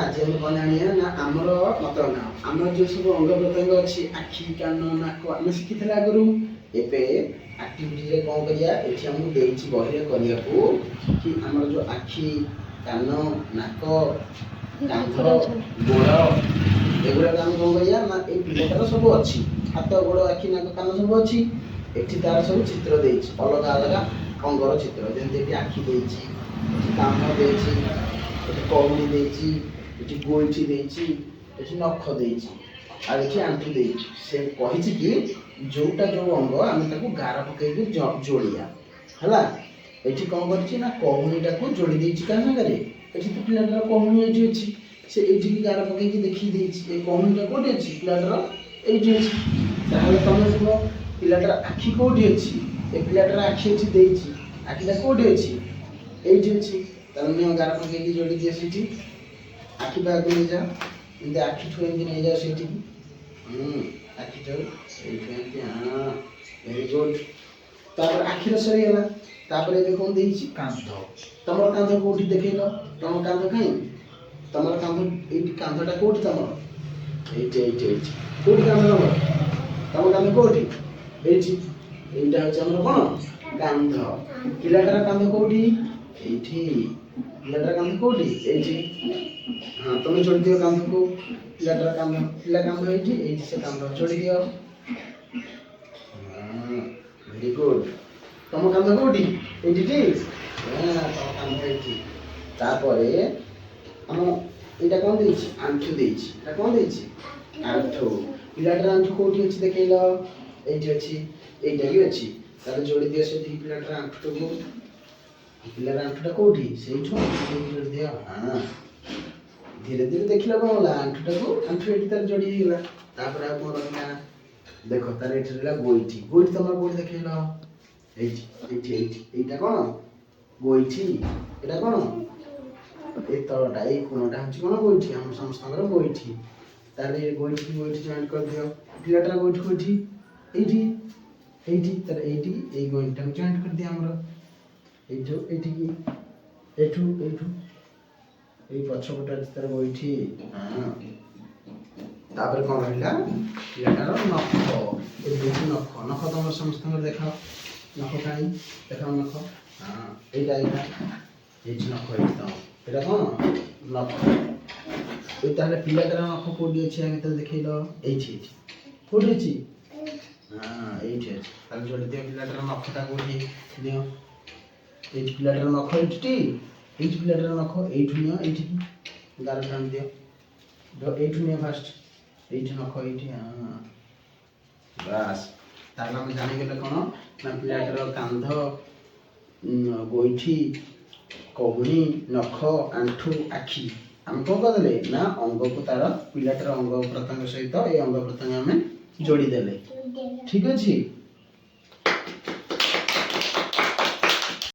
आज हम कौन जानिए ना आमर मत ना आमर जो सब अंग प्रत्यंग अच्छी आखि कान नाक आम शिखी आगु एबे एक्टिविटी रे कौन करिया एठी हमको देछि बहिरे करिया को कि हमर जो आखि कान नाक कांध गोड़ एगुड़ा काम कौन करिया ना ए पिलाटार सब अच्छी हाथ गोड़ आखि नाक कान सब अच्छी एठी तार सब चित्र देछि अलग अलग अंगर चित्र जेंति कि आखि देछि एठी कान देछि एठी कौड़ी देछि एठी गोइठी देछि एठी नख देछि आ एठी आंठू देछि से कहिछि कि जोटा जो अंग आम ताको गार पकईकि जोड़िया है एठी कौन करछि ना कहुनीटा को जोड़ी देछि का संगरे एठी तो पिलाटार कहुनी एठी अछि से एठी की गार पकईकि देखि देछि ए कहुनीटा कोठी अछि पिलाटार एठी अछि ताहले तमे सुनो पिलाटार आखि कोठी अछि ए पिलाटार आखि अछि देछि आखिटा कोठी अछि एठी अछि तमे गार पकईकि जोड़ी दिए सेठी आखि बाग ले जा एंते आखि ठो एंते ले जा सेठी आखि ठो एठी हां वेरी गुड तापर आखिर सरी गला तापर ए कोन देछि कांध तमर कांध कोठी देखैलो तमर कांध काई तमर कांध एठी कांधटा कोठी तमर एठी कोठी कांध तमर कांध कोठी एठी एटा हচ্ছে हमर कोन कांध पिलाटार कांध कोठी एठी पिलाटार कांध कोठी एठी हां तमे जोड़ी दियो कांध को पिलाटार कांध पिला कांध एठी से कांध जोड़ी दियो हां वेरी गुड तम कांध कोठी एठी ठीक हां तम कांध एठी तापरे हम एटा कोन देछि आंठू देछि एटा कोन देछि आंठू पिलाटार आंठू कोठी अछि देखैलो एठी अछि एटा भी अछि ताले जोड़ी दियो सेठी पिलाटार आंठू को पिलाटार आंठूटा कोठी सेठो जोड़ी दियो हां धीरे धीरे देखिला कोन होला आंठूटा को आंठू एठी तार जोड़ी गेला तापर आ कोन रहला देखो तार एठी रहला गोइठी गोइठी तमर कोठी देखैलो एठी एटा कोन गोइठी एटा कोन ए तळटा ए कोनटा हচ্ছে कोन गोइठी हम समस्तकर गोइठी ताले गोइठी जॉइंट कर दियो पिलाटार गोइठी कोठी एठी तार एठी ए गोइठा जॉइंट कर दिया हमर एठो एठी की एठू ए पछपटा तार गोइठी हां तापर कोन रहला पिलाटार नख ए दुटी नख तमर समस्तकर देखाओ नख काई देखाओ नख हां एटा एठी नख एटा एटा कोन नख ए ताले पिलाटार नख कोडी अछि आगे त देखैलो एठी कोडी अछि हां एठी अछि ताले जोड़ी दियो पिलाटार नखटा कोडी दियो एठी पिलाटार नख एठी पिलाटार नख एठी नियो एठी गार टान दियो जो एठी नियो फास्ट एठी नख एठी हां बस ताले हम जानि गेले कोन ना पिलाटार कांध गोइठी कहुनी नख आंठू आखि हम कौन करदे ना अंग को तार पिलाटार अंग प्रत्यंग सहित ए अंग प्रत्यंग आम जोड़ी देले ठीक अछि।